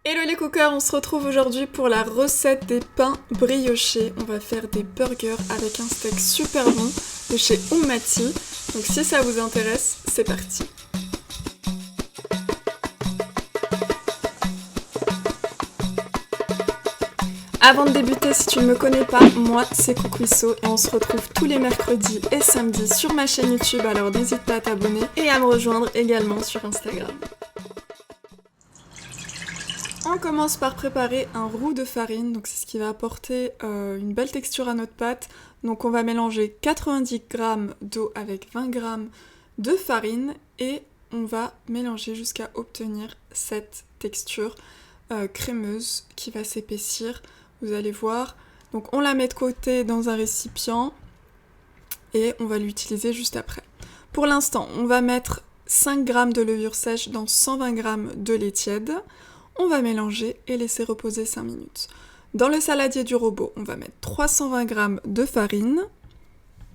Hello les cookers, on se retrouve aujourd'hui pour la recette des pains briochés. On va faire des burgers avec un steak super bon de chez Ummati. Donc si ça vous intéresse, c'est parti. Avant de débuter, si tu ne me connais pas, moi c'est Cookwisso et on se retrouve tous les mercredis et samedis sur ma chaîne YouTube, alors n'hésite pas à t'abonner et à me rejoindre également sur Instagram. On commence par préparer un roux de farine, donc c'est ce qui va apporter une belle texture à notre pâte. Donc on va mélanger 90 g d'eau avec 20 g de farine et on va mélanger jusqu'à obtenir cette texture crémeuse qui va s'épaissir. Vous allez voir. Donc on la met de côté dans un récipient et on va l'utiliser juste après. Pour l'instant, on va mettre 5 g de levure sèche dans 120 g de lait tiède. On va mélanger et laisser reposer 5 minutes. Dans le saladier du robot, on va mettre 320 g de farine,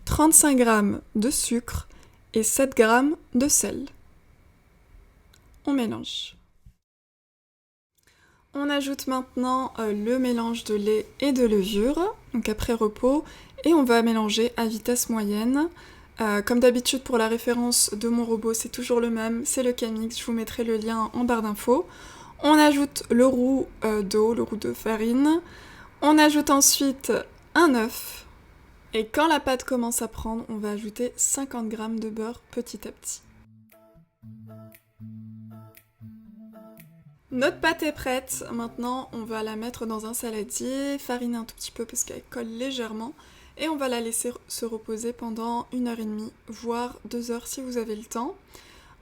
35 g de sucre et 7 g de sel. On mélange. On ajoute maintenant le mélange de lait et de levure, donc après repos, et on va mélanger à vitesse moyenne. Comme d'habitude pour la référence de mon robot, c'est toujours le même, c'est le Camix, je vous mettrai le lien en barre d'infos. On ajoute le roux d'eau, le roux de farine. On ajoute ensuite un œuf. Et quand la pâte commence à prendre, on va ajouter 50 g de beurre petit à petit. Notre pâte est prête. Maintenant, on va la mettre dans un saladier, fariner un tout petit peu parce qu'elle colle légèrement. Et on va la laisser se reposer pendant 1h30, voire 2 heures si vous avez le temps.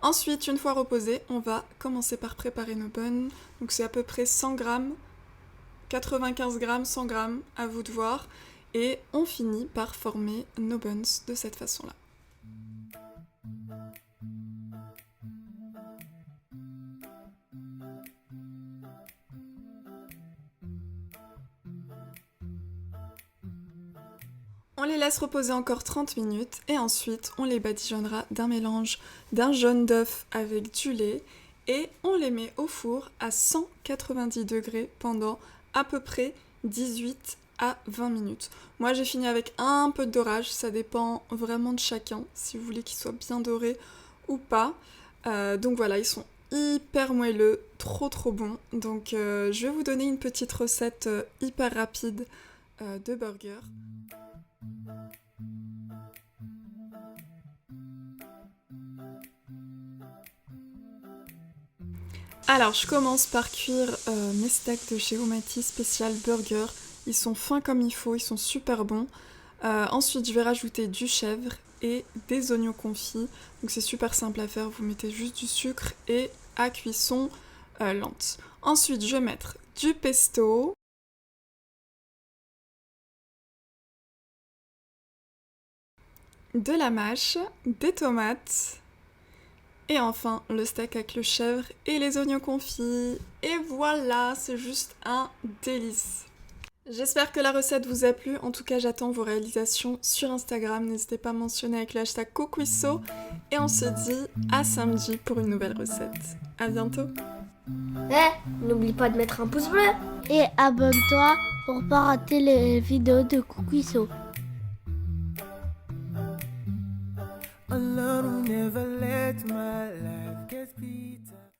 Ensuite, une fois reposée, on va commencer par préparer nos buns. Donc c'est à peu près 100 g, 95 g, 100 g, à vous de voir. Et on finit par former nos buns de cette façon-là. On les laisse reposer encore 30 minutes et ensuite on les badigeonnera d'un mélange d'un jaune d'œuf avec du lait et on les met au four à 190 degrés pendant à peu près 18 à 20 minutes. Moi j'ai fini avec un peu de dorage, ça dépend vraiment de chacun, si vous voulez qu'ils soient bien dorés ou pas. Donc voilà, ils sont hyper moelleux, trop bons. Donc je vais vous donner une petite recette hyper rapide de burger. Alors, je commence par cuire mes steaks de chez Ummati Special Burger. Ils sont fins comme il faut, ils sont super bons. Ensuite, je vais rajouter du chèvre et des oignons confits. Donc c'est super simple à faire, vous mettez juste du sucre et à cuisson lente. Ensuite, je vais mettre du pesto. De la mâche, des tomates. Et enfin, le steak avec le chèvre et les oignons confits. Et voilà, c'est juste un délice. J'espère que la recette vous a plu. En tout cas, j'attends vos réalisations sur Instagram. N'hésitez pas à mentionner avec le hashtag Cookwisso. Et on se dit à samedi pour une nouvelle recette. À bientôt. N'oublie pas de mettre un pouce bleu. Et abonne-toi pour pas rater les vidéos de Cookwisso. Allah will never let my